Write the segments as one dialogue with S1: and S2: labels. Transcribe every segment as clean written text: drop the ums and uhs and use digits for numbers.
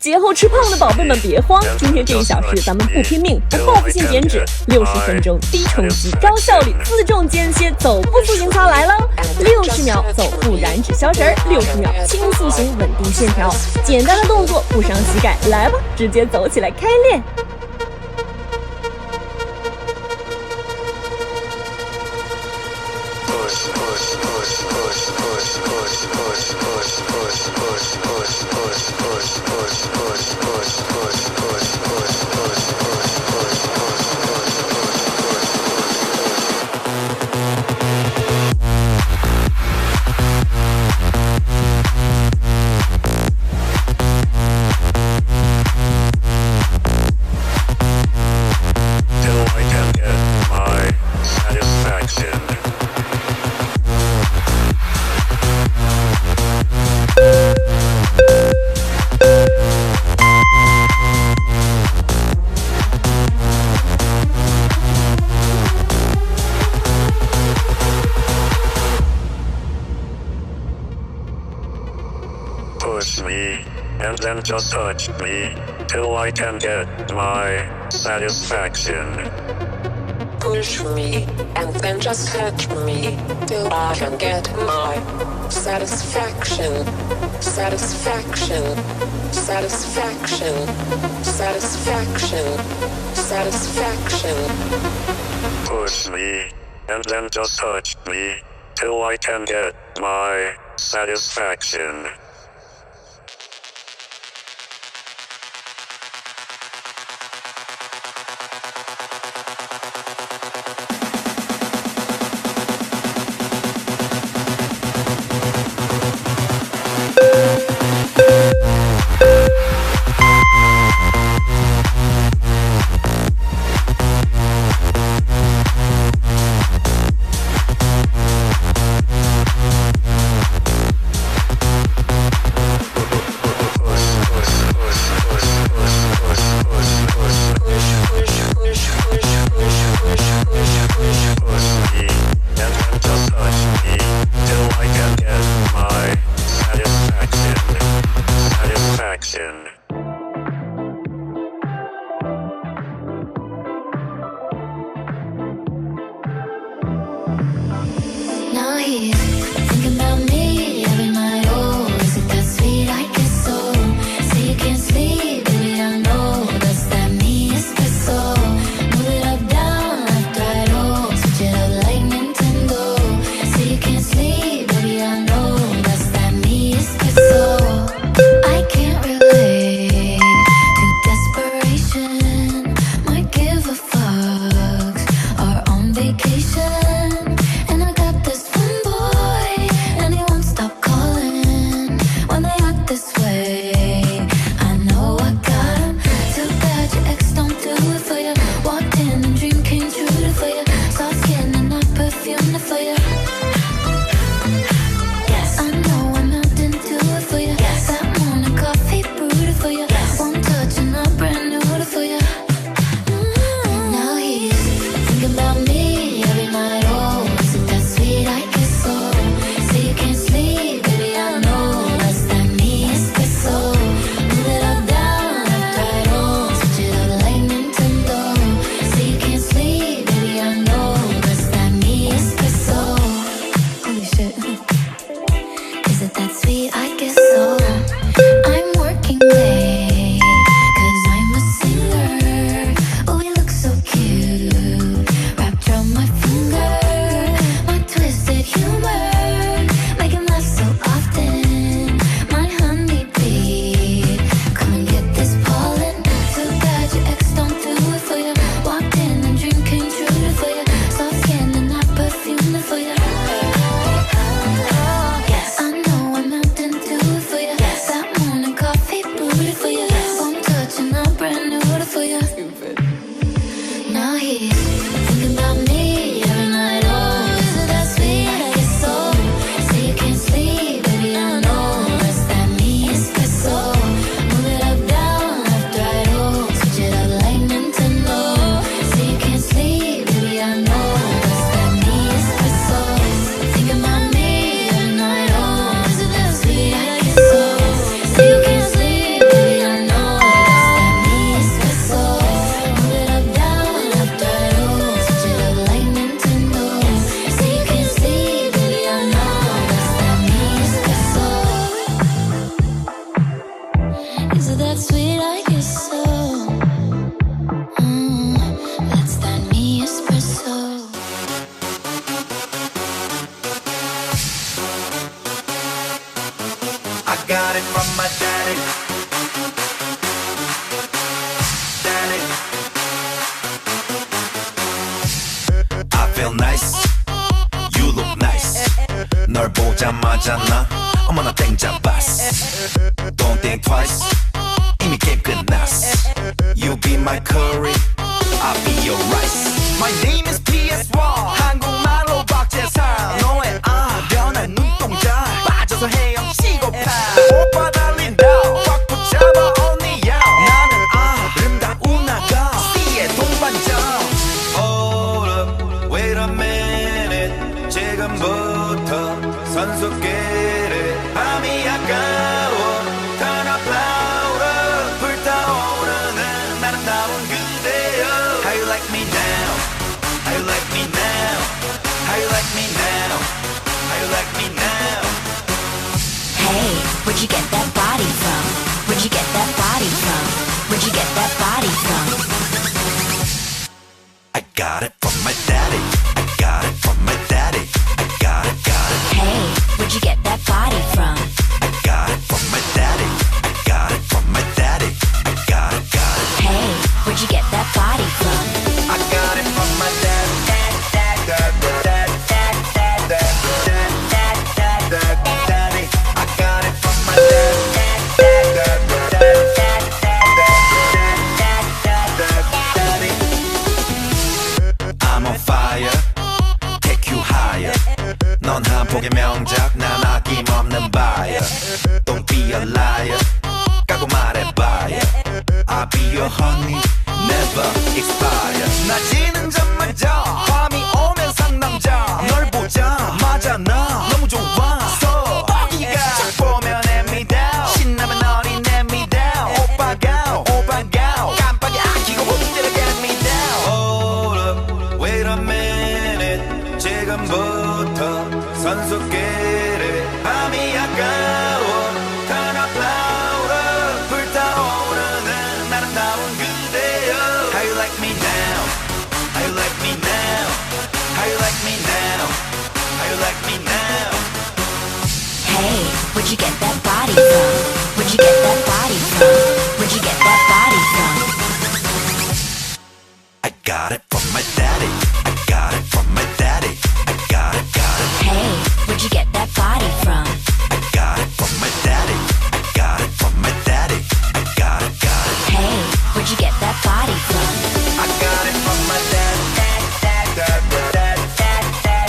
S1: 节后吃胖的宝贝们别慌，今天这1小时咱们不拼命不报复性减脂，60分钟低冲击高效率自重间歇走步塑形操来喽！60秒走步燃脂消食，60秒轻塑形稳定线条，简单的动作不伤膝盖，来吧，直接走起来开练。
S2: Push me, and then just touch me, till I can get my satisfaction.
S3: Push me, and then just touch me, till I can get my satisfaction. Satisfaction, satisfaction, satisfaction, satisfaction.
S2: Push me, and then just touch me, till I can get my satisfaction.
S4: Now he's thinking about me every night. Oh, is it that sweet? I guess so. Say you can't sleep, baby, I know that's that me espresso. Move it up, down, left, right, oh, switch it up like Nintendo. Say you can't sleep, baby, I know that's that me espresso. I can't relate to desperation. Might give a fucks. Are on vacation. You can't sleep, baby, I know.
S5: 가자마자 나 어머나 땡 잡았어 Don't think twice 이미 게임 끝났어 You be my curry I'll be your rice My name is PS1 한국말로 박재상 너의 변한 눈동자 빠져서 헤엄치고 파 오빠 달린다 꽉 붙잡아 언니야 나는 아름다운 아가 C의 동반자 Hold up wait a minute 지금부터 선수끼리 밤이 아까워 타나플라우라 불타오르는 아름다운 그대여 How you like me now How you like me now How you like me now How you like me now
S4: Hey, where'd you get that body from? Where'd you get that body from? Where'd you get that body from?
S5: I got it from my daddy I got it from my daddy I got it
S4: Hey, where'd you get that body from?
S5: I got it from my daddy I got it from my daddy I got it
S4: Hey, where'd you get that body from?
S5: I got it from my daddy I got it from my daddy I'm on fire Take you higher 넌 한 폭의 명작 난 아낌없는 buyer Don't be a liar 까고 말해봐요 I'll be your honey Never expire 낮이는 잠마자 밤이 오면 상남자 널 보자마자 나 너무 좋아서 뻐기가 쫙 보면 hand me down 신나면 어린 hand me down 오빠가 깜빡이 안 켜고 혼자를 get me down Hold up wait a minute 지금부터 선수끼리 밤이 아까워 타나플라우라 불타오르는 아름다운 그대여 How you like me now How you like me now How you like me now How you like me now
S4: Hey, where'd you get that body from? Where'd you get that body from? Where'd you get that body from?
S5: I got it from my daddy I got it from my daddy I got it
S4: Hey, where'd you get that body from?
S5: I got it from my daddy I got it from my daddy I got it
S4: Hey, where'd you get that body from?
S5: I got it from my daddy I got it from my daddy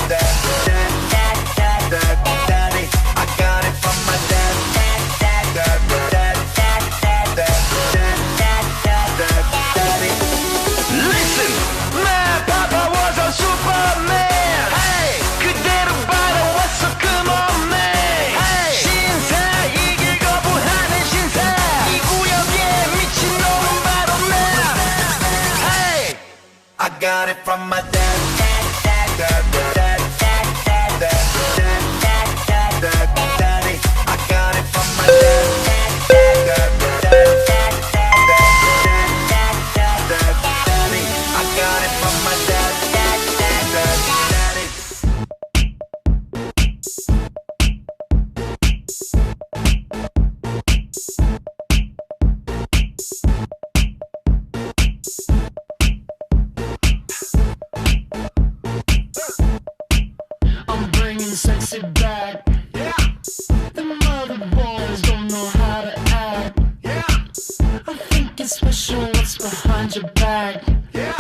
S5: Listen, my papa was a superman Hey, 그대로 받아왔어 come on man Hey, 신사 이길 거부하는 신사 이 구역에 미친놈은 바로 나 Hey, I got it from my daddy I got it from my daddy I got it from my
S6: I'm bringing sexy back. Yeah. The mother boys don't know how to act. Yeah. I think it's special what's behind your back. Yeah.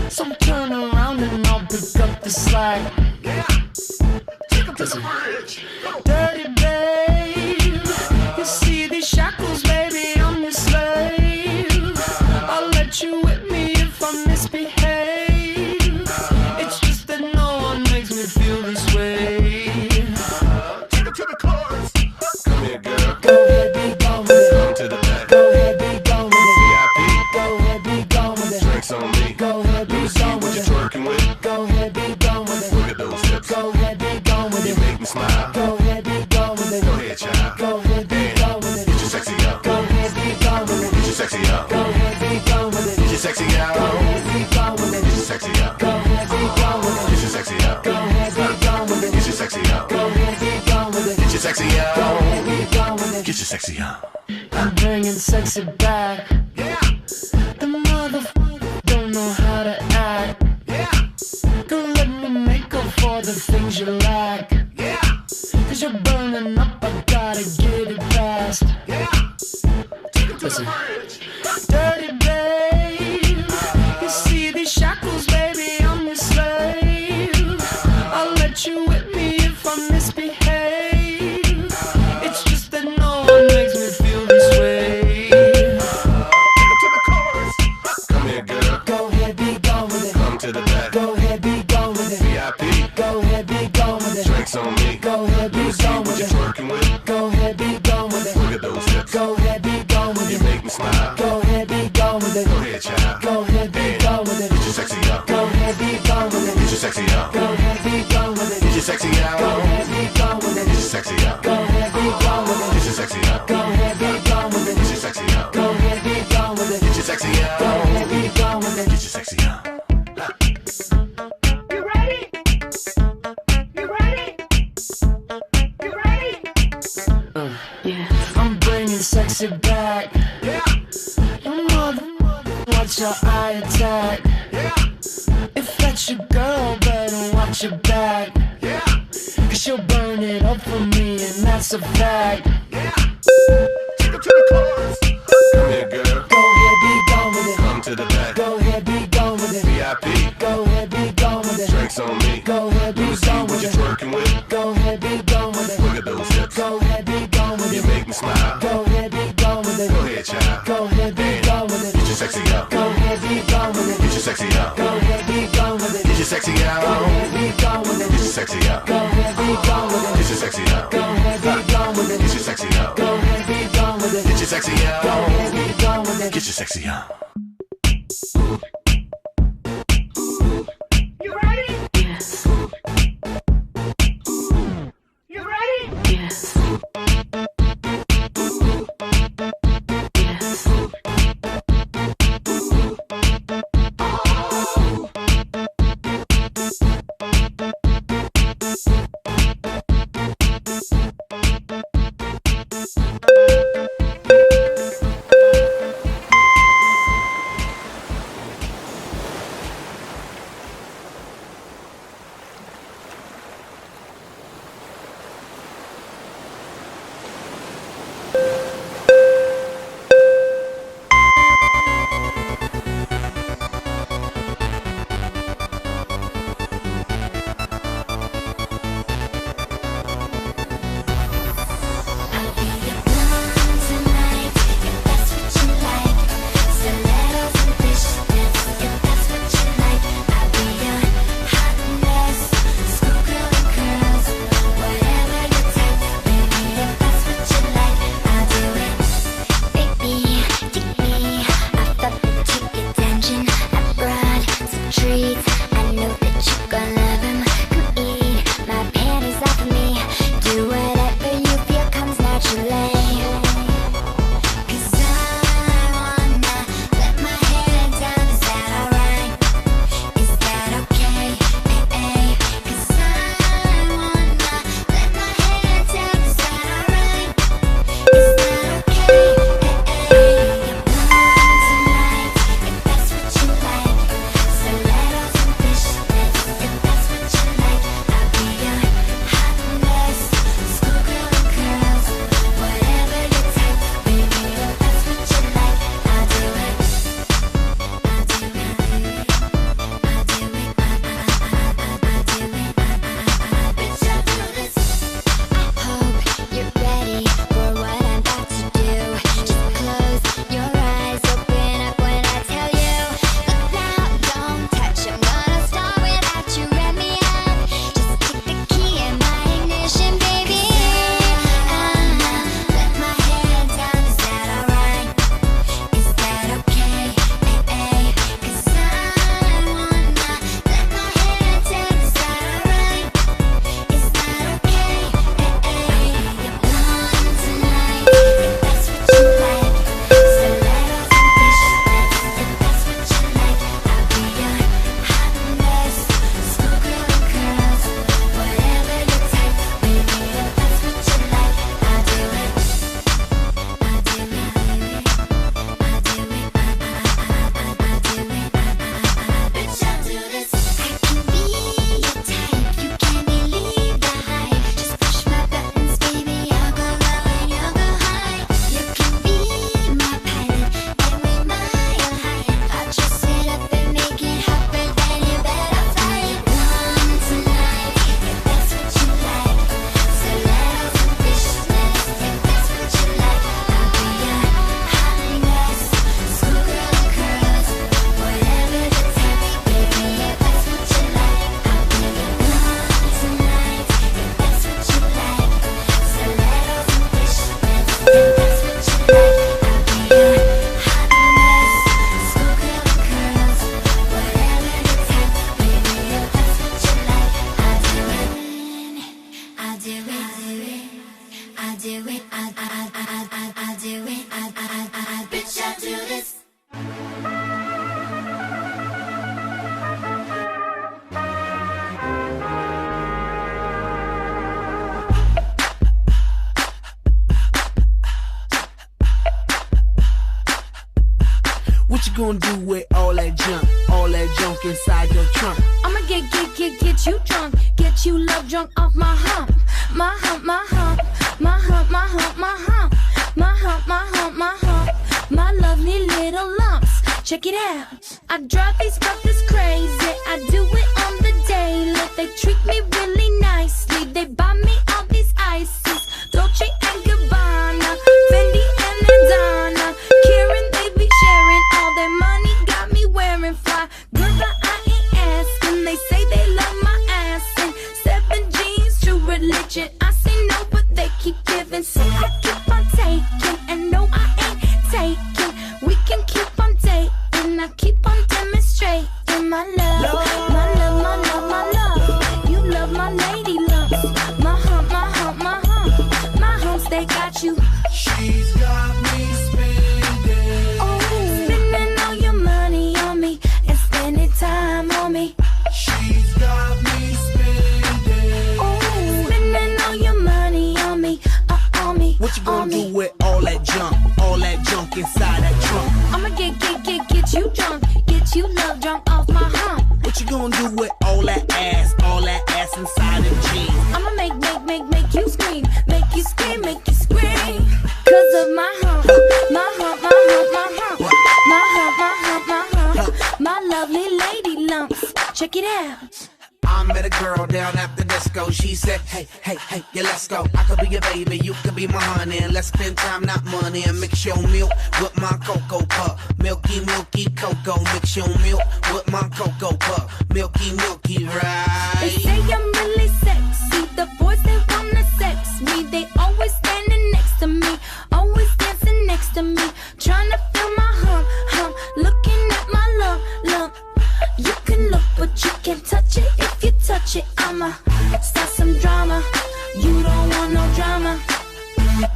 S6: So turn around and I'll pick up the slack. Yeah. Take up to the bridge. Dirty babe. You see these shackles, baby, I'm your slave. I'll let you whip me if I misbehave. It's just that no one makes me feel this way. Take it to the chorus. Come here, girl. Go ahead, be gone with it. Come to the back. Go ahead, be gone with it. VIP. Go ahead, be gone with it. Drinks on me. Go ahead, be gone with it. What you twerking with? Go ahead, be gone with it. Look at those hips. Go ahead, be gone with it. You make me smile. Go ahead, be gone with it. Go ahead, child. Go ahead, be gone with it. Get your sexy up. Go ahead, be gone with it. Get your sexy up. Go ahead, be gone with it. Get your sexy up. Go ahead, be gone with it. Get your sexy up. Go ahead, be gone with it. Get your sexy up. Go ahead, be gone with it. Get your sexy up. Go ahead, be gone with it. Get your sexy up. Go ahead, be gone with it.
S5: Get your sexy up.
S6: I'm bringing sexy back. Yeah. The motherfucker don't know how to act. Yeah. Don't let me make up for the things you lack. Yeah. 'Cause your Dirty babe, you see these shackles, baby, I'm your slave. I'll let you whip me if I misbehave. It's just that no one makes me feel this way.
S7: To the chorus. Come here, girl.
S6: Go ahead, be gone with it.
S7: Come to the back.
S6: Go ahead, be gone with it.
S7: VIP.
S6: Go ahead, be gone with it.
S7: Drinks on me.
S6: Go ahead, be
S7: See
S6: gone
S7: what
S6: with
S7: you're
S6: it.
S7: twerking with.
S6: Go ahead, be gone with it.
S7: Look at those hips.
S6: Go ahead, be gone with
S7: You
S6: it.
S7: make me smile.
S6: Go ahead, be gone with it.
S7: Go ahead, child.
S6: Go ahead, be gone with it.
S7: Get your sexy out.
S6: Go ahead, be gone with it.
S7: Get your sexy out.
S6: Go ahead, be gone with it.
S7: Get your sexy out.
S6: Go ahead, be gone with it.
S7: Get your sexy out.
S6: Go ahead, be gone with it.
S7: Get your sexy out.
S6: Go ahead, be gone with it.
S7: Get your sexy out.
S6: Go ahead, be gone with it.
S7: Get your sexy out.
S6: Go ahead, be gone with it.
S7: Get your sexy out.
S6: You ready? You ready? You ready? I'm bringing sexy back. Your mother, watch your eye attack. If that's your girl, better watch your back. Cause she'll burn it up for me, and that's a fact.
S7: Take them to the chorus. Come here, girl.
S6: Go ahead, be gone with it.
S7: Come to the back.
S6: Go ahead, be gone with it.
S7: VIP.
S6: Go ahead, be gone with it.
S7: Drinks on me.
S6: Go ahead, be
S7: See
S6: gone
S7: what
S6: with
S7: you're
S6: it.
S7: twerking with.
S6: Go ahead, be gone with it.
S7: Look at those hips.
S6: Go ahead, be gone with
S7: You
S6: it.
S7: make me smile.
S6: Go ahead, be gone with it.
S7: Go ahead, child.
S6: Go ahead, be gone with it.
S7: Get your sexy out.
S6: Go ahead, be gone with it.
S7: Get your sexy out.
S6: Go ahead, be gone with it.
S7: Get your sexy out.
S6: Go ahead, be gone with
S7: Get
S6: it.
S7: your sexy out.
S6: Go ahead, be gone with
S7: Get
S6: it.
S7: your sexy out.
S6: Go ahead, be gone with
S7: Get
S6: it.
S7: your sexy out.
S6: Go ahead, be gone with it.
S7: Get your sexy
S6: Go
S7: out.
S6: ahead, be gone with it.
S7: Get your sexy out.
S6: You ready? Yes. You ready? Yes.
S8: What you gonna do with all that junk inside your trunk?
S4: I'ma get you drunk, get you love drunk off my hump, my hump, my hump, my hump, my hump, my hump, my hump, my hump, my hump, my lovely little lumps. Check it out. I drive these brothers crazy. I do it on the daily. They treat me really nicely. They buy me all these ices, Dolce and Gabbana, Fendi and Adana. Karen, they be sharing all their money. Got me wearing fly. Girl, but I ain't asking. They say they love my ass and 7 jeans, true religion. I say no, but they keep giving, so I keep on taking. And no, I ain't taking. We can keep on dating. I keep on demonstrating my love, my love, my love, my love. You love my lady lumps, my hump, my hump, my hump, my humps. They got you.
S8: She's got me spending.
S4: Oh, spending all your money on me and spending time on me.
S8: She's got me spending.
S4: Oh, spending all your money on me, on me.
S8: What you gonna do with all that junk inside that trunk?
S4: I'ma get you drunk, get you love drunk off my hump.
S8: What you gonna do with all that ass inside them jeans?
S4: I'ma make you scream, make you scream, make you scream. Cause of my hump, my hump, my hump, my hump, my hump, my hump, my hump, my lovely lady lumps. Check it out.
S8: I met a girl down at the disco. She said, hey, yeah, let's go. I could be your baby, you could be my honey. And let's spend time, not money. And mix your milk with my cocoa pup. Milky cocoa. Mix your milk with my cocoa pup. Milky, right?
S4: They say I'm really sexy. The boys, they wanna sex me. They always standing next to me, always dancing next to me, trying to feel my hump, looking at my lump. You can look, but you can't touch it. If you touch it, I'ma start some drama. You don't want no drama.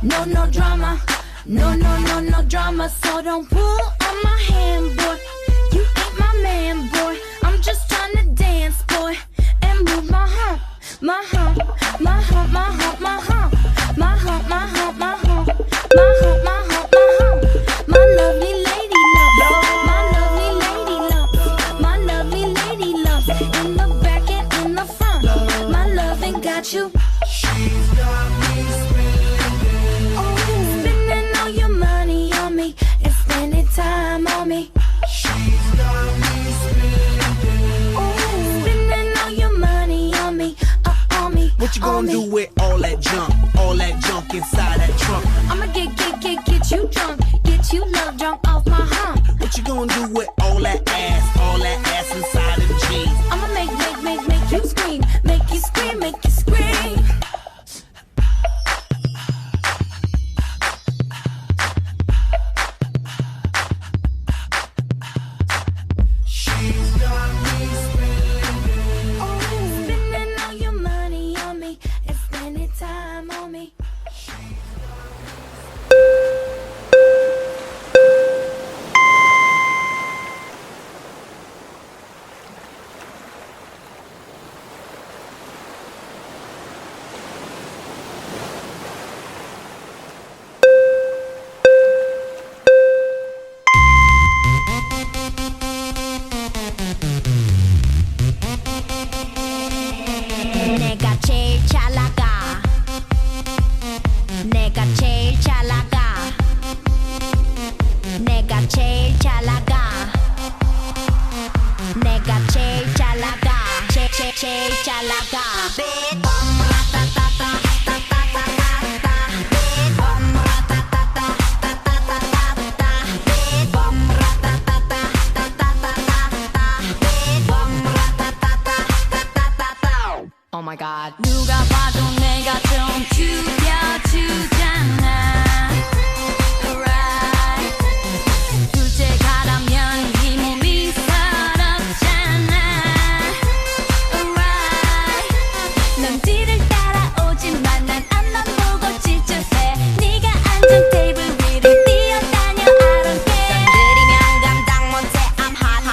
S4: No drama. No drama. So don't pull on my hand, boy. You ain't my man, boy. I'm just trying to dance, boy, and move my hump, my hump, my hump, my hump, my hump, my hump, my hump, my hump, my hump, my hump, my hump, my lovely lady lumps, my lovely lady lumps, my lovely lady lumps, in the back and in the front. My love ain't got you.
S8: She's got me spending.
S4: Oh, spending all your money on me and spending time on me.
S8: She's got me spending.
S4: Oh, spending all your money on me, on me.
S8: What you gonna do with all that junk inside that trunk?
S4: I'ma get you drunk, get you love drunk off my hump.
S8: What you gonna do with all that ass inside them jeans?
S4: I'ma make you scream, make you scream, make you scream.
S8: She's got me spending.
S4: Oh, spending all your money on me and spending time on me.
S9: 내가 제일 잘 나가. 내가 제일 잘 나가. 내가 제일 잘 나가. 내가 제일 잘 나가. 제일 잘 나가.
S10: Oh my god. 누가 봐도 내가 좀 죽여주잖아. Right. 둘째 가라면 이 몸이 서럽잖아. Right. 넌 뒤를 따라오지만 난 앞만 보고 질주해. 네가 앉은 테이블 위를 뛰어다녀. I don't care. 건드리면 감당 못해. I'm hot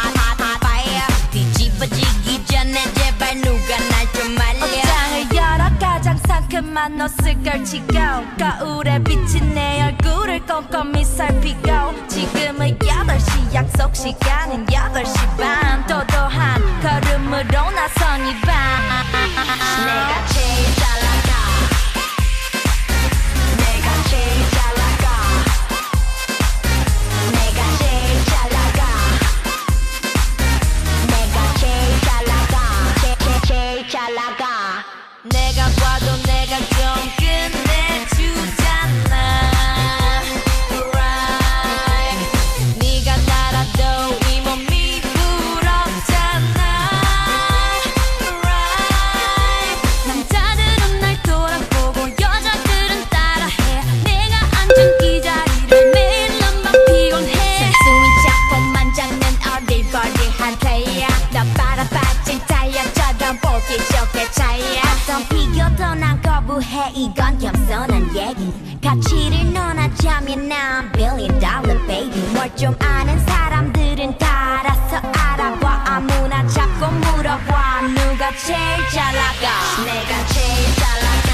S10: fire. 뒤집어지기 전에 제발 누가 날 좀 말려. 옷장을 열어 가장 상큼한 옷을 걸치고 거울에 비친 내 얼굴을 꼼꼼히 살피고 지금은 8시 약속 시간은 8시 반 도도한 걸음으로 나선 이 밤 내가 제일 잘 나가 내가 제일 잘 나가 내가 제일 잘 나가 내가 제일 잘 나가 제일 잘 나가 내가 봐도 내가 좀 끝내주잖아 Right 네가 날아도 이 몸이 부럽잖아 Right 남자들은 날 돌아보고 여자들은 따라해 내가 앉은 이 자리를 매일 난막 피곤해 순수히 작품만 잡는 어리버리한 플레이야 너 빨아빠진 타이어처럼 보기 좋게 차이야 어떤 비교도 난 거부해 이건 겸손한 얘기 가치를 논하자면 난 $1 billion baby 뭘 좀 아는 사람들은 다 알아서 알아봐 아무나 자꾸 물어봐 누가 제일 잘 나가 내가 제일 잘 나가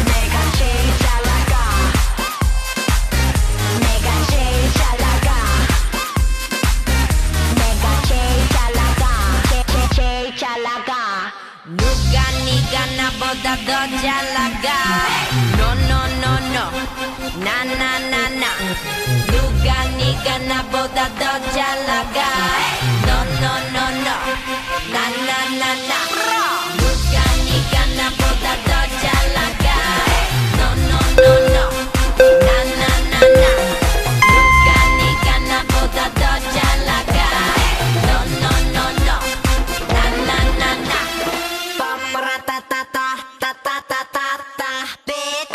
S10: 내가 제일 잘 나가 내가 제일 잘 나가 내가 제일 잘 나가 제일 잘 나가 누가 네가 나보다 더 잘 나가 No no no no 나 나 나 나 누가 네가 나보다 더 잘 나가 No no no no 나 나 나 나 누가 네가 나보다 더 잘 나가 No no no no 나 나 나 나 누가 네가 나보다 더 잘 나가 No no no no 나 나 나 나 빠빠라따따따 따따따따따 bitch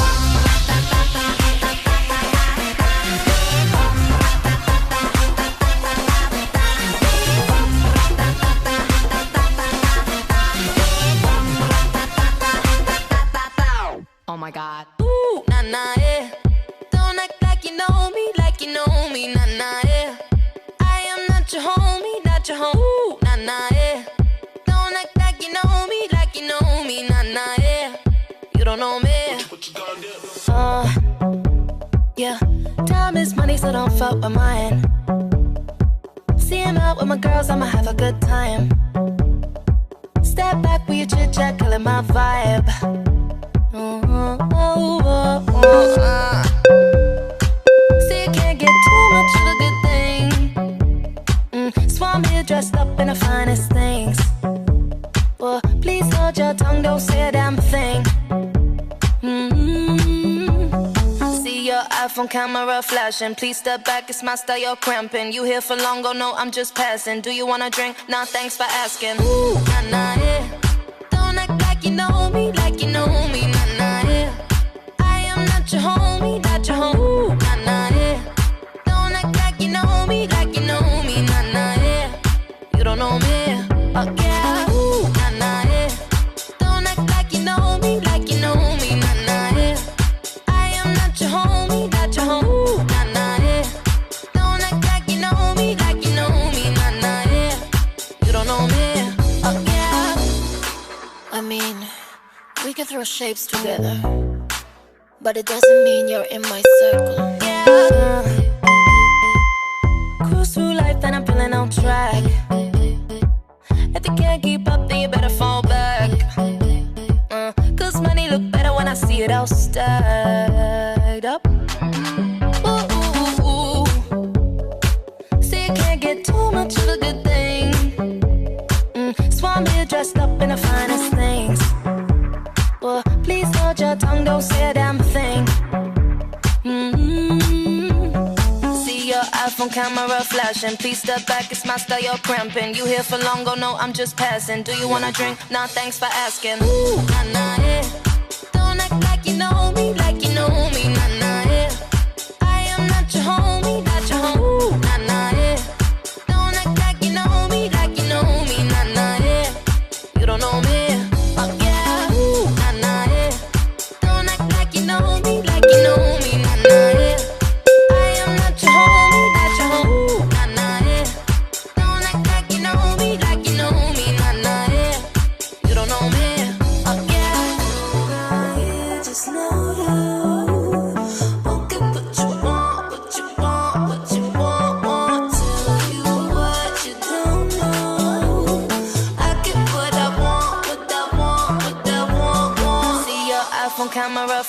S10: Oh my god. Ooh, nah nah yeah. Don't act like you know me, nah nah yeah. I am not your homie, not your home. Ooh, nah nah yeah. Don't act like you know me, nah nah yeah. You don't know me.
S6: What you gonna do?
S10: Yeah. Time is money, so don't fuck with mine. See him out with my girls, I'ma have a good time. Step back with your chit chat, killing my vibe. See, you can't get too much of a good thing. So I'm here dressed up in the finest things. Well, please hold your tongue, don't say a damn thing. See your iPhone camera flashing. Please step back, it's my style, you're cramping. You here for long, oh no, I'm just passing. Do you wanna drink? Nah, thanks for asking. Ooh, nah, nah, yeah. Don't act like you know me, nah, nah, yeah. I am not your homie, not your home. Ooh, nah, nah, yeah. Don't act like you know me, nah, nah, yeah. You don't know me, oh yeah. Ooh, nah, nah, yeah. Don't act like you know me, nah, nah, yeah. I am not your homie, not your home. Ooh, nah, nah, yeah. Don't act like you know me, nah, nah, yeah. You don't know me, oh yeah. I mean, we can throw shapes together, but it doesn't mean you're in my circle. Yeah. Cruise through life and I'm feeling on track. If you can't keep up, then you better fall back. Cause money look better when I see it all stacked up. Ooh, ooh, ooh. See, you can't get too much of a good thing. So I'm here dressed up in the finest things. Well, please hold your tongue, don't say a damn thing. See your iPhone camera flashing. Please step back, it's my style, you're cramping. You here for long, oh no, I'm just passing. Do you wanna drink? Nah, thanks for asking. Ooh, nah, nah, yeah. Don't act like you know me, nah, nah, yeah. I am not your homie, not your home. Ooh, nah, nah, yeah. Don't act like you know me, nah, nah, yeah. You don't know me, oh yeah. Ooh, nah, nah, yeah. Don't act like you know me, nah, nah, yeah. I am not your homie, not your home. Ooh, nah, nah, yeah. Don't act like you know me, nah, nah, yeah. You don't know me, oh yeah. You just know you won't get what you want,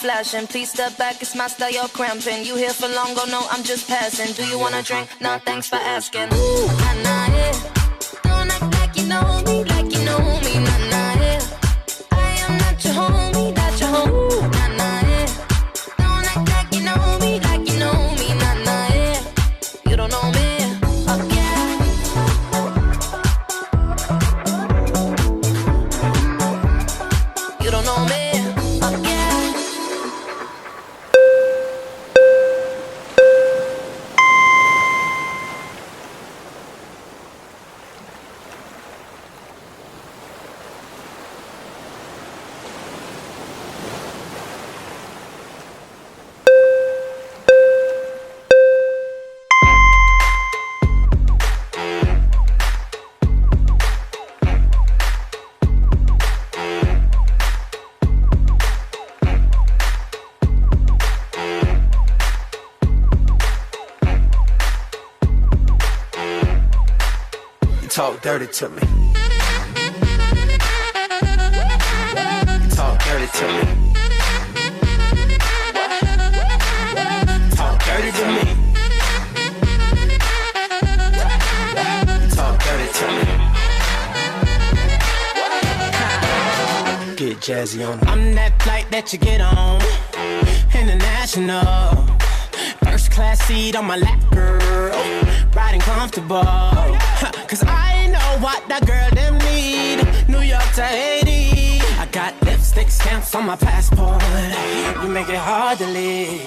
S10: flashing. Please step back, it's my style, you're cramping. You here for long, go no, I'm just passing. Do you wanna drink? No, thanks for asking. Ooh, nah, nah, yeah. Don't act like you know me, like you know me, nah, nah, yeah. I am not your homie, not your homie, nah, nah, yeah. Don't act like you know me, like you know me, nah, nah, yeah. You don't know me, oh yeah. You don't know me, oh yeah.
S5: Talk dirty to me. You talk dirty to me. Talk dirty to me. You talk dirty to me. Get jazzy on.
S11: I'm that flight that you get on. International. First class seat on my lap, girl. Riding comfortable. Cause I know what that girl them need. New York to Haiti. I got lipstick stamps on my passport. You make it hard to leave.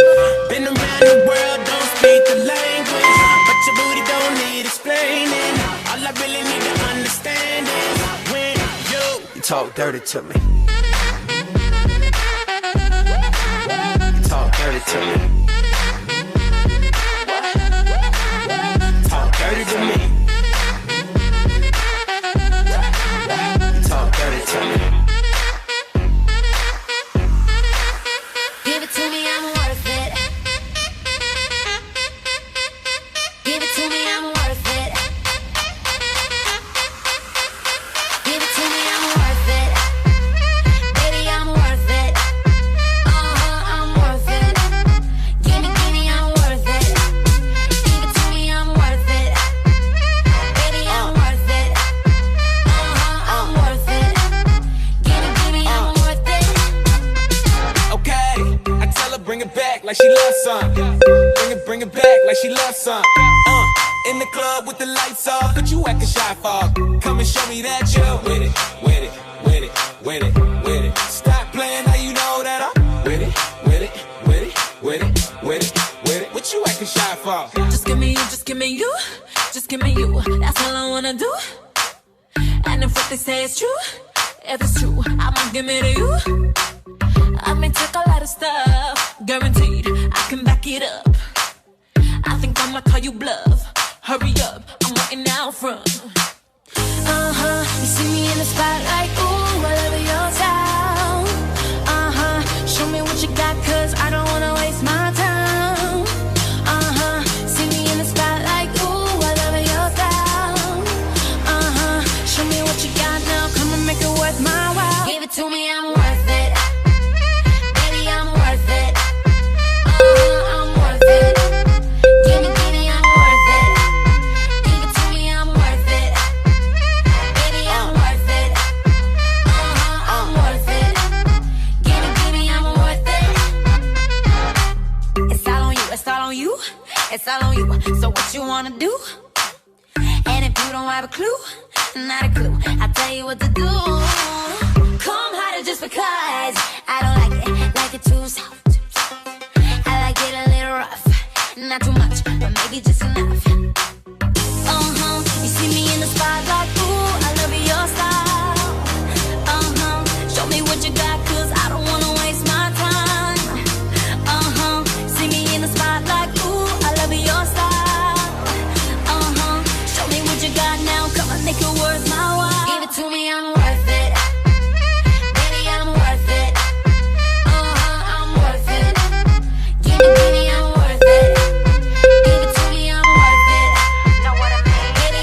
S11: Been around the world, don't speak the language, but your booty don't need explaining. All I really need to understand is when you
S5: talk dirty to me. You talk dirty to me. Talk dirty to me. Talk dirty to me.
S10: Give it to me, I'm worth it. Give it to me, I'm worth it. Give it to me, I'm worth it. Baby, I'm worth it. I'm worth it. Give me, I'm worth it. Give it to me, I'm worth it. Baby, I'm worth it. I'm worth it. Give me, I'm worth it.
S11: okay. I tell her bring it back like she loves some. Bring it back like she loves some. In the club with the lights off, but you acting shy for. Come and show me that you're with it, with it, with it, with it, with it. Stop playing, now you know that I'm with it, with it, with it, with it, with it, with it. What you acting shy for?
S10: Just give me you, just give me you, just give me you. That's all I wanna do. And if what they say is true, if it's true, I'ma give it to you. I may take a lot of stuff, guaranteed I can back it up. I think I'ma call you bluff. Hurry up, I'm waiting out front. You see me in the spotlight, ooh, I love your style. Show me what you got, cause I don't wanna waste my time. See me in the spotlight, ooh, I love your style. Show me what you got now, come and make it worth my while. Give it to me, I'm worth it. Baby, I'm worth it. I'm worth it. Give me, I'm worth it. Give it to me, I'm worth it. Baby, I'm worth it. I'm worth it. Give me, I'm worth it. It's all on you, it's all on you, it's all on you. So what you wanna do? And if you don't have a clue, not a clue, I'll tell you what to do. Come harder just because I don't like it too soft. I like it a little rough, not too much, but maybe just enough. You see me in the spotlight, ooh, I love your style. Show me what you got, cause I don't wanna waste my time. See me in the spotlight, ooh, I love your style. Show me what you got now, come on, make it worth my while. Give it to me, I'm worth it. Baby, I'm worth it. I'm worth it. Give me, I'm worth it. Give it to me, I'm worth it. Know what I mean? Baby,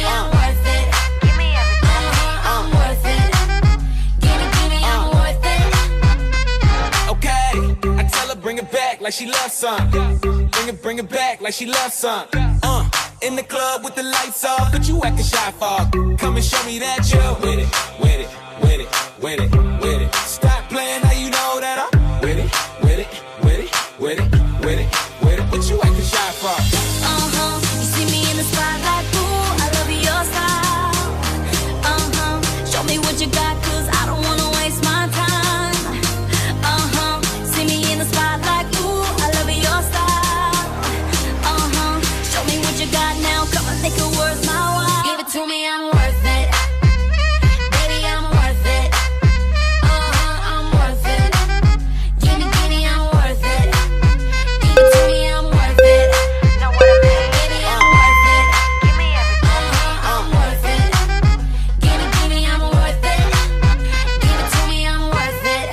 S11: like she loves some. In the club with the lights off, but you acting shy for. Come and show me that you're with it, with it, with it, with it, with it. Stop playing, now you know that I'm with it, with it, with it, with it, with it, with it. What you acting shy for?
S10: You see me in the spotlight, ooh, I love your style. Show me what you got, 'cause I don't wanna waste my time. See me in the spotlight, ooh, I love your style. Show me what you got now, come on, make it worth my while. Give it to me, I'm worth it. Baby, I'm worth it. I'm worth it. Give me, I'm worth it. Give it to me, I'm worth it. Know what I mean? Baby, I'm worth it. Give me everything. I'm worth it. Give me, I'm worth it. Give it to me, I'm worth it.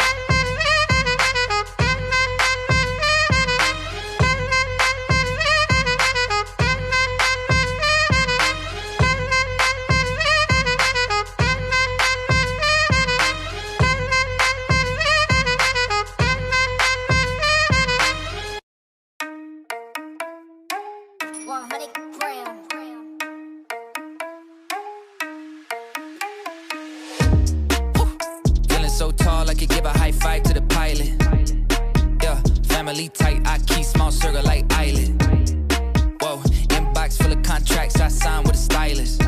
S12: Feeling so tall, I could give a high five to the pilot. Yeah, family tight, I keep small circle like island. Whoa, inbox full of contracts, I sign with a stylist.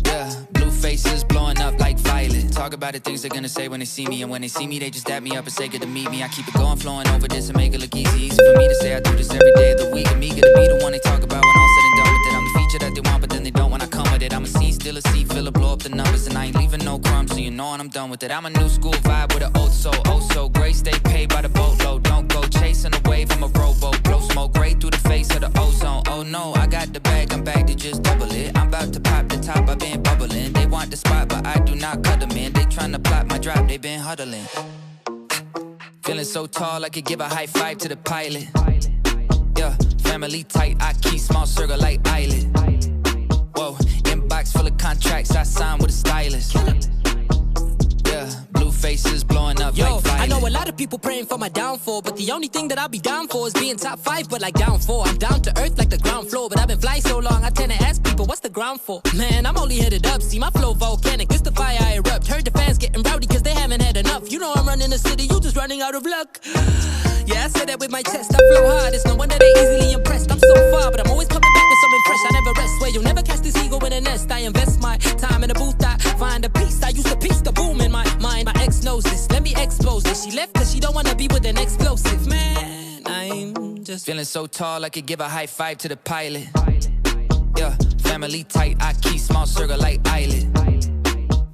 S12: Yeah, blue faces blowing up like violet. Talk about the things they're gonna say when they see me, and when they see me, they just dap me up and say good to meet me. I keep it going, flowing over this and make it look easy. Easy for me to say I do this every day of the week. And me gonna be the one they talk about when all said and done with it. I'm the feature that they want, but then they don't when I come with it. I'm a scene, still a seat, filler, blow up the numbers, and I ain't leaving no crumbs, so you know when I'm done with it. I'm a new school vibe with an old soul, oh so great. Stay paid by the boatload, don't go chasing a wave. I'm a rowboat, blow smoke right through the face of the ozone. Oh no, I got the bag, I'm back to just double it. I'm about to pop the top, I've been bubbling. They want the spot, but I do not cut them in. They tryna plot my drop, they been huddling. Feeling so tall, I could give a high five to the pilot. Yeah, family tight, I keep small circle like island. Whoa, inbox full of contracts, I sign with a stylist. Yeah, blue faces blowing up like violet.
S13: I know a lot of people praying for my downfall, but the only thing that I'll be down for is being top 5, but like down 4. I'm down to earth like the ground floor, but I've been flying so long, I tend to ask people, what's the ground for? Man, I'm only headed up, see my flow volcanic, it's the fire I erupt. Heard the fans getting rowdy cause they haven't had enough. You know I'm running the city, you just running out of luck. Yeah, I said that with my chest, I flow hard, it's no wonder they easily impressed. I'm so far, but I'm always coming back with something fresh, I never rest. Where you'll never catch this ego in a nest. I invest my time in a booth, I find a piece. I used to piece the boom in my mind. My ex knows this, let me expose this. She left cause she don't wanna be with an explosive. Man, I'm just
S12: feeling so tall, I could give a high five to the pilot. Yeah, family tight, I keep small circle like island.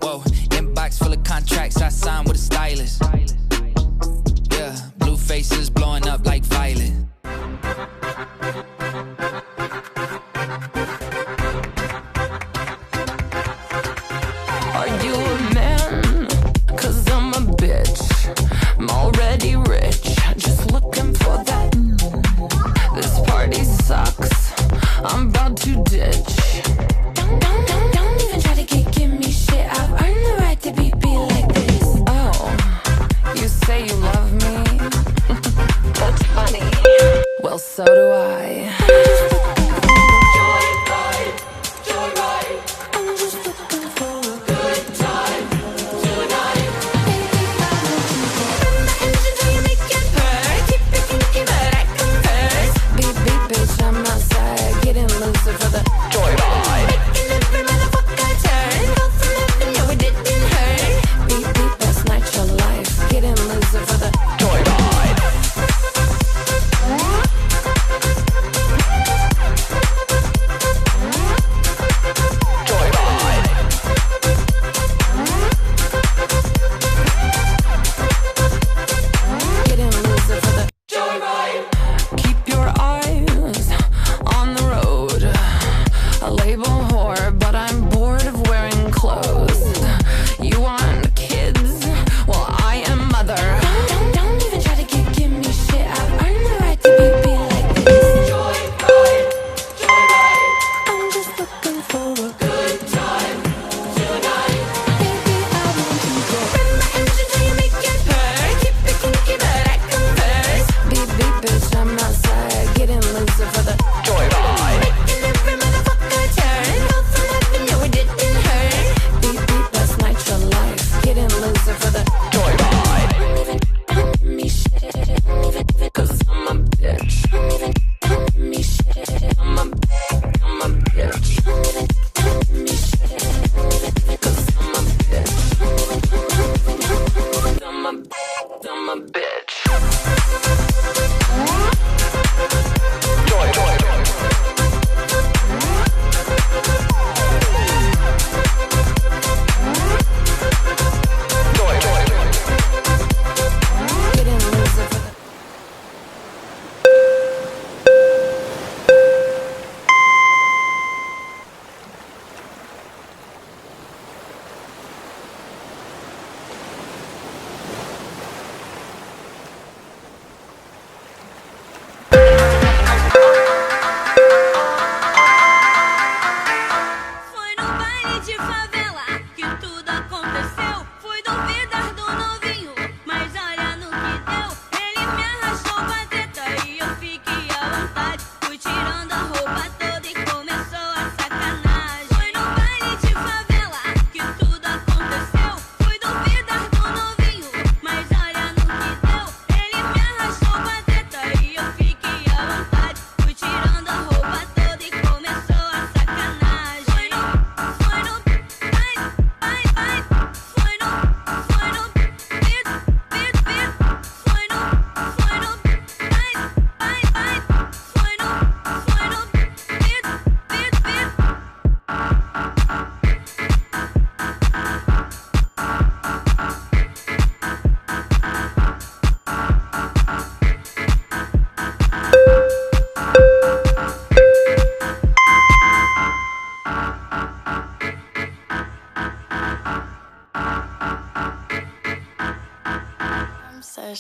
S12: Whoa, inbox full of contracts, I sign with a stylist. Yeah, blue faces blowing up like violet.
S3: Are you a man? 'Cause I'm a bitch. I'm already rich, just looking for that. This party sucks, I'm about to ditch. Don't even try to give me shit. I've earned the right to be like this. Oh, you say you love me? That's funny. Well, so do I.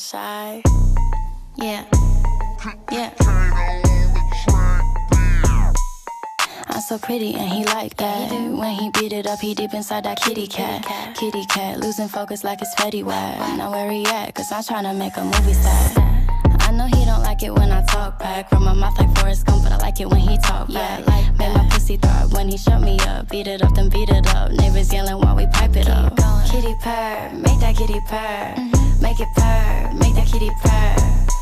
S4: shy. Yeah, yeah. I'm so pretty and he like that. When he beat it up, he deep inside that kitty cat. Kitty cat, losing focus like it's Fetty Wap. Now where he at? Cause I'm tryna make a movie set. I know he don't like it when I talk back. From my mouth like Forrest Gump, but I like it when he talk back. Made my pussy throb when he shut me up. Beat it up, then beat it up. Neighbors yelling while we pipe it up. Kitty purr, make that kitty purr. Make it purr, make that kitty purr.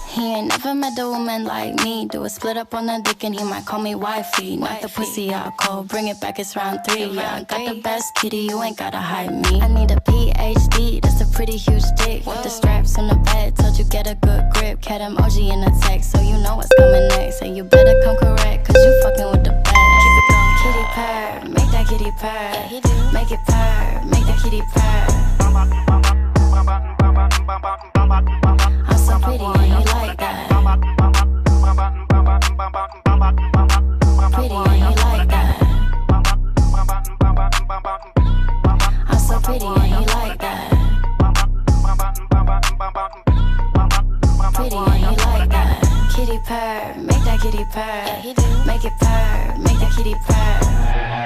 S4: He ain't never met a woman like me. Do a split up on the dick and he might call me wifey. Knock the pussy out cold, bring it back, it's round 3. Yeah, I got the best kitty, you ain't gotta hide me. I need a PhD, that's a pretty huge dick. With the straps on the bed, told you get a good grip. Cat emoji in the text, so you know what's coming next. And you better come correct, cause you fucking with the best. Keep it going, kitty purr, make that kitty purr. Make it purr, make that kitty purr. I'm so pretty and you like that. Pretty and you like that. I'm so pretty and you like that. Pretty and you like that. Kitty purr, make that kitty purr. Make it purr, make that kitty purr.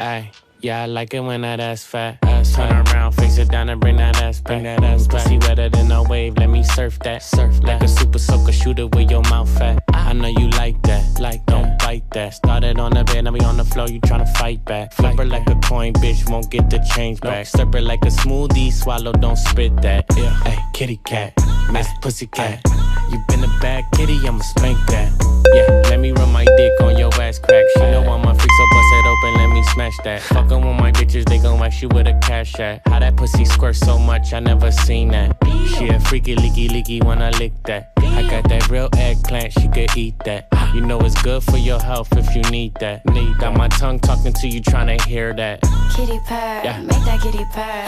S11: Ay, yeah, I like it when that ass fat. Turn around, face it down and bring that ass back. Pussy wetter than a wave, let me surf that. Like a super soaker, shoot it with your mouth fat. I know you like that, don't bite that. Started on the bed, now we on the floor, you tryna fight back. Flip her like a coin, bitch, won't get the change back. Stir her like a smoothie, swallow, don't spit that. Yeah, hey, kitty cat, Miss Pussycat. You been a bad kitty, I'ma spank that. Yeah, let me run my dick on your ass crack. She know I'm a freak, so bust it open, let me smash that. Fuckin' with my bitches, they gon' wax you with a cash at. How that pussy squirt so much, I never seen that. She a freaky, leaky when I lick that. I got that real eggplant, she could eat that. You know it's good for your health if you need that. Got my tongue talking to you, tryna hear that.
S4: Kitty purr, make that kitty purr.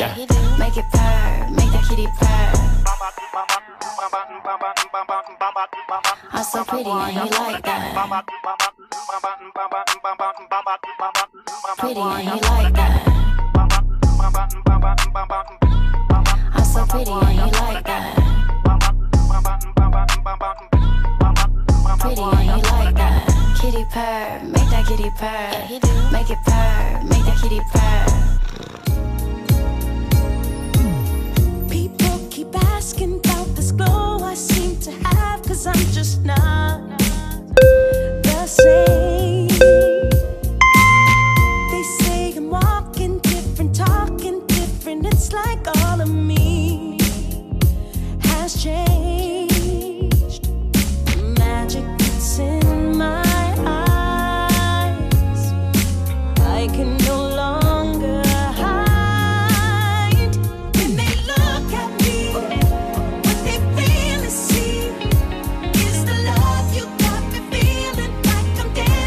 S4: Make it purr, make that kitty purr. I'm so pretty and you like that. Pretty and you like that. I'm so pretty and you like that. Pretty and you like that. Kitty purr, make that kitty purr. Make it purr, make that kitty purr.
S10: People keep asking about this glow I seem to have, cause I'm just not the same. They say I'm walking different, talking different. It's like all of me has changed. Magic that's in my eyes, I can no longer hide. When they look at me, what they really see is the love you got me feeling like I'm dancing.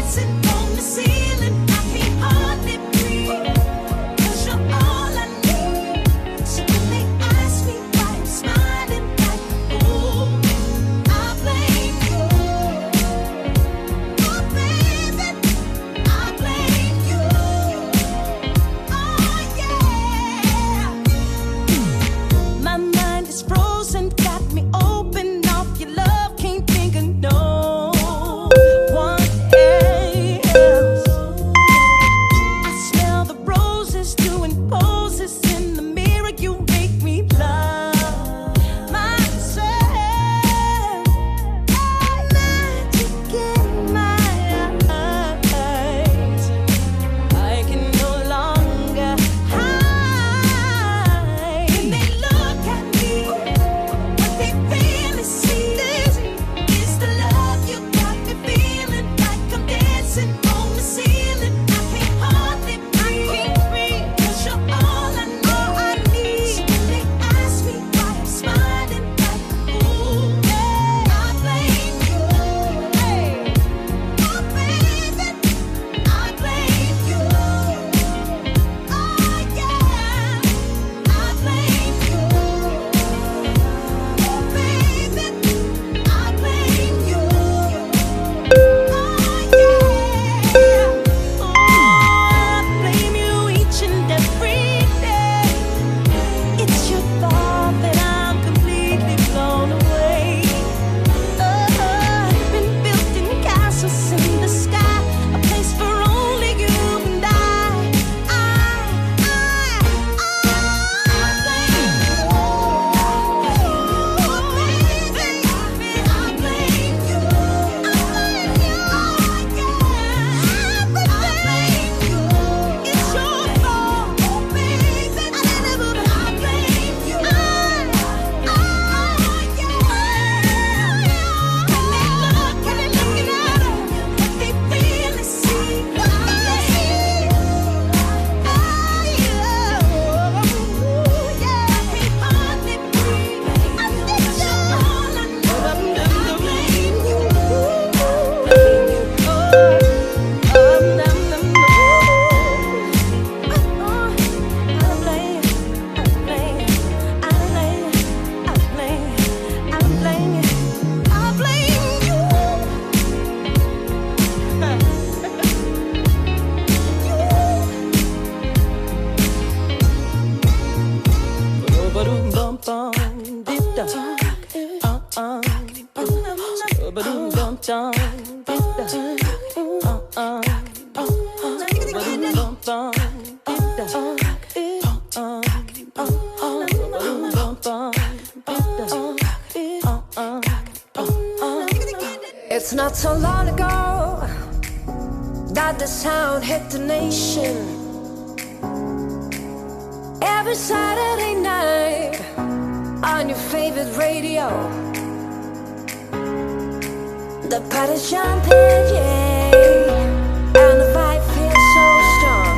S14: It's not so long ago that the sound hit the nation. Every Saturday night on your favorite radio, the party's jumping, yeah, and the vibe feels so strong.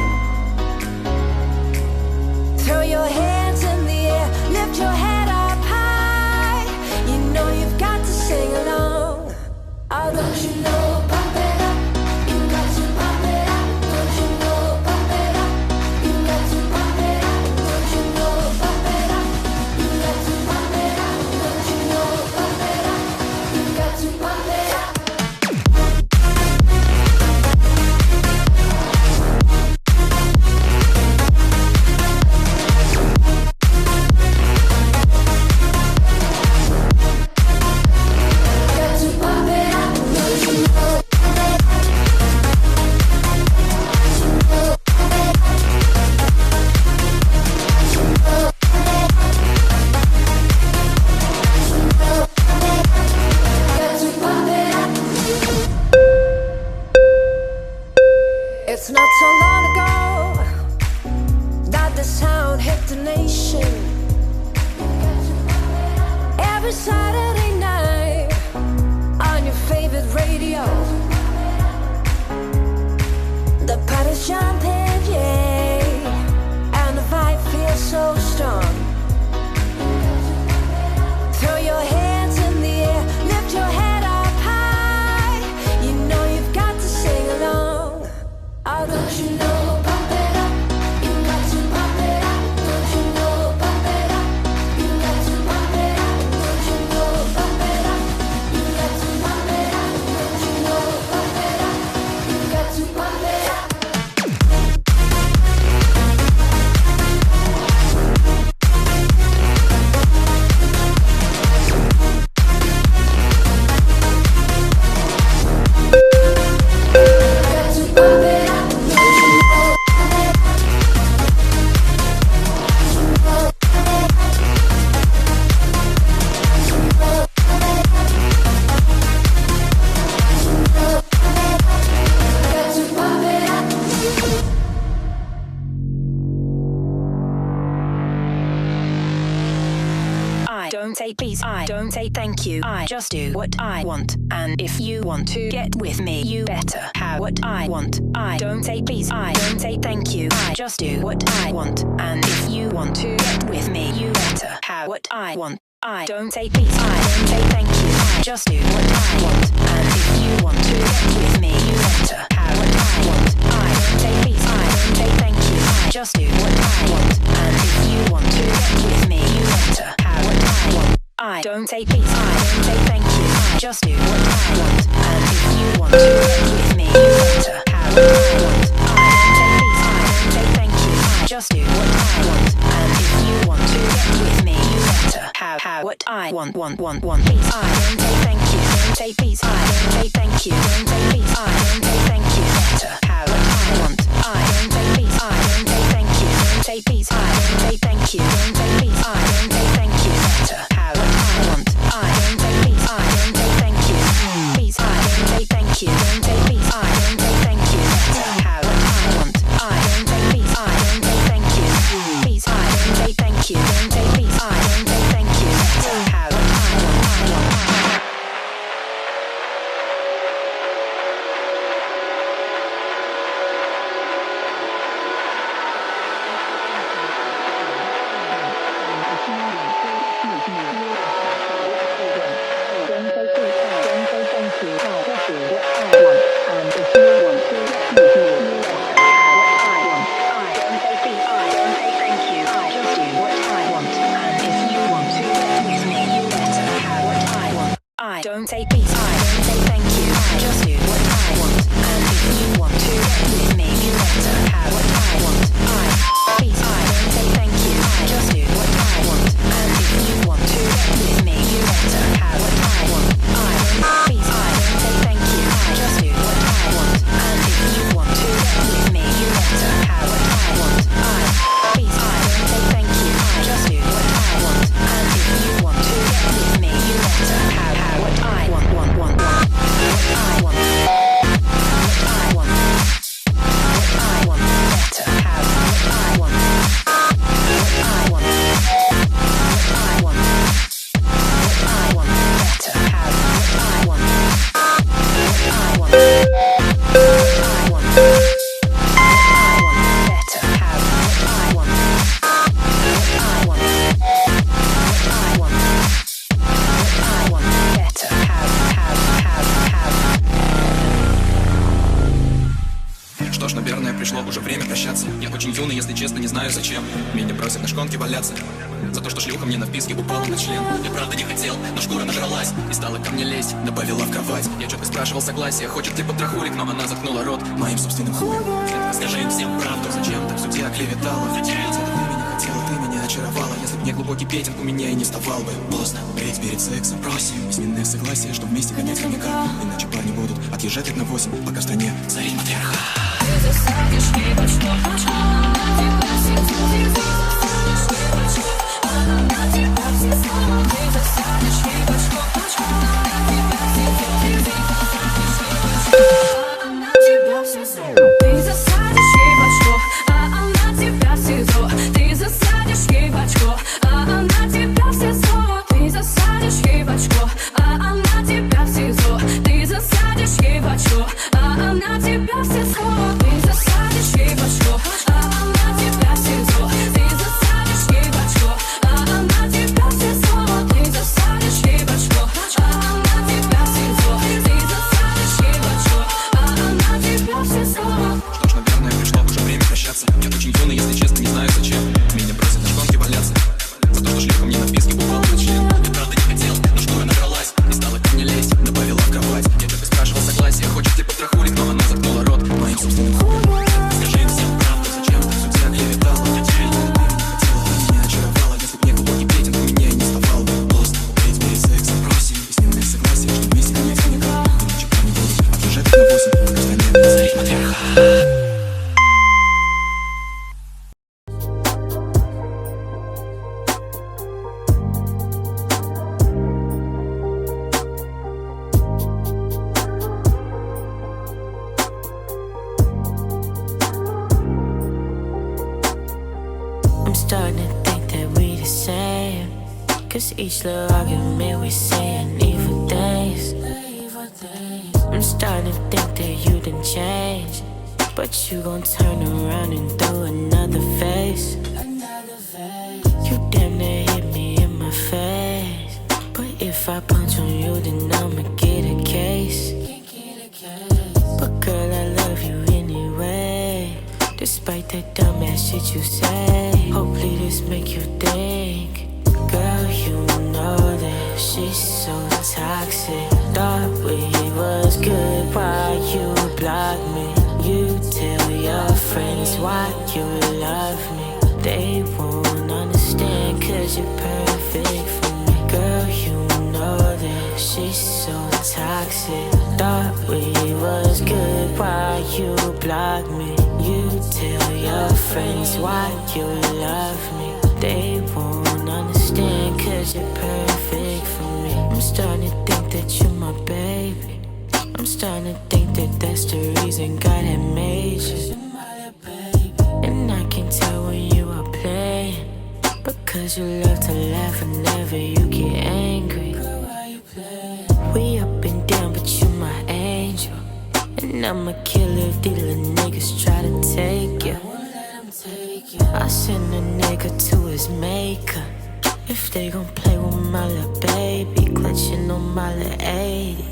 S14: Throw your hands in the air, lift your head up high. You know you've got to sing along. Oh, don't you know, pump it up. You got to pump it up. Don't you know, pump it up. You got to pump it up. Don't you know, pump it up. You got to pump it up. Don't you know, pump it up. You got to pump it up. It's not so long ago that the sound hit the nation. Every Saturday night on your favorite radio, the party's jumping, yeah, and the vibe feels so strong. Throw your hands in the air, lift your head up high. You know you've got to sing along. Oh, don't you know, pump it up. You got to pump it up. Don't you know, pump it up. You got to pump it up. Don't you know, pump it up. You got to pump it up. Don't you know, pump it up. You got to pump it up.
S15: Don't say please, I don't say thank you. I just do what I want. And if you want to get with me, you better have what I want. I don't say please, I don't say thank you. I just do what I want. And if you want to get with me, you better have what I want. I don't say please, I don't say thank you. I just do what I want. And if you want to get with me, you better have what I want. I don't say please, I don't say thank you. I just do what I want. And if you want to get with me, you better have what I want. I don't say please, I don't say thank you. I just do what I want. And if you want to get with me, you better have what I want. I don't say please, I don't say thank you. I just do what I want. And if you want to get with me, you better have what I want. Please, I don't say thank you. Don't say please, I don't say thank you. Don't say please, I don't say thank you. Better have what I want. I don't say please, I don't say thank you. Don't say please, I don't say thank you. Don't say please, I don't say thank you. Better have what I want. I don't say please, I don't say thank you. Please, I don't say thank you. Don't say please, I don't say thank you. Better have what I want. I don't say please, I don't say thank you. Please, I don't say thank you. Don't say please, I don't say thank you. Better have what I want.
S16: Что ж, наверное, пришло уже время прощаться. Я очень юный, если честно, не знаю зачем. Меня бросят на шконке валяться за то, что шлюха мне на вписке упала на член. Я правда не хотел, но шкура нажралась и стала ко мне лезть, добавила в кровать. Я что-то спрашивал согласия, хочет ли потрохулик, но она заткнула рот моим собственным хуем. Скажи им всем правду, зачем ты в суде оклеветала? Ты меня хотела, ты меня очаровала. Если б не глубокий петинг, у меня и не вставал бы. Поздно умереть перед сексом, просим письменное согласие, что вместе гонять хомяка. Иначе парни будут отъезжать от на 8, пока в стране царит матриархат. Ты засадишь ей под что? Она на тебя все слова. Ты засадишь ей под что? Она тебя все слова. Ты засадишь ей под что? А она тебя СИЗО. Ты засадишь ей в очко. А она тебя все слова. Ты засадишь ей в очко. А она тебя в СИЗО. Ты засадишь ей в очко. А она тебя все слова. Ты засадишь ей в очко. А она тебя в СИЗО. Ты засадишь ей в очко. А она тебя все слова. Ты засадишь ей в очко. А она тебя в СИЗО. Ты засадишь ей в очко. А она тебя все слова. Что ж, наверное, пришло уже время прощаться. Я очень юный, если честно, не знаю зачем. Меня бросят на шконке валяться за то, что шлюха мне на вписке упала на член. Я правда не хотел, но шкура набралась и стала ко мне лезть, добавила в кровать. Я что-то спрашивал согласия, хочет ли потрохулик, но она заткнула рот моим собственным хуем. Скажи им всем правду, зачем ты в суде оклеветала? Ты меня очаровала, если б не глубокий петинг, у меня и не вставал бы. Поздно умереть перед сексом, просим письменное согласие, что вместе гонять хомяка. Иначе парни будут отъезжать на 8, пока в стране царит матриархат.
S17: I'm starting to think that we the same. Cause each little argument we saying evil things. I'm starting to think that you done changed, but you gon' turn around and throw another face. You damn near hit me in my face, but if I punch on you then I'ma get a case. But girl, I love you anyway, despite that dumbass shit you say. Hopefully this make you think. Girl, you know that she's so toxic. Thought we was good, why you block me? You tell your friends why you love me. They won't understand cause you're perfect for me. Girl, you know that she's so toxic. Thought we was good, why you block me? You tell your friends why you love me. They won't understand cause you're perfect for me. I'm starting to think that you're my baby. I'm starting to think that that's the reason God had made you. And I can tell when you are playing, because you love to laugh whenever you get angry. We up and down but you my angel, and I'ma kill if these little niggas try to take you. I send a nigga to his maker if they gon' play with my little baby, clutching on my little 80.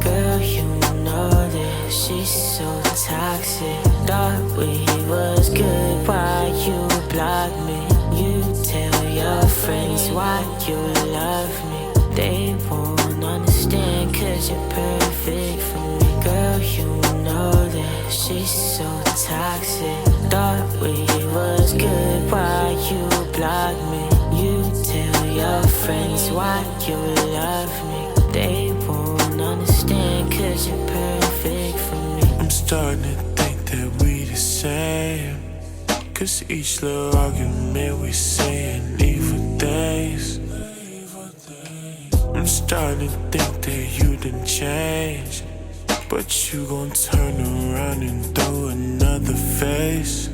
S17: Girl, you know that she's so toxic. Thought we was good, why you block me? You tell your friends why you love me. They won't understand cause you're perfect for me. Girl, you know that she's so toxic. Thought we was good, why you block me? You tell your friends why you love me. They won't understand cause you're perfect for me.
S18: I'm starting to think that we the same, cause each little argument we saying evil things. I'm starting to think that you done changed, but you gon' turn around and throw another face.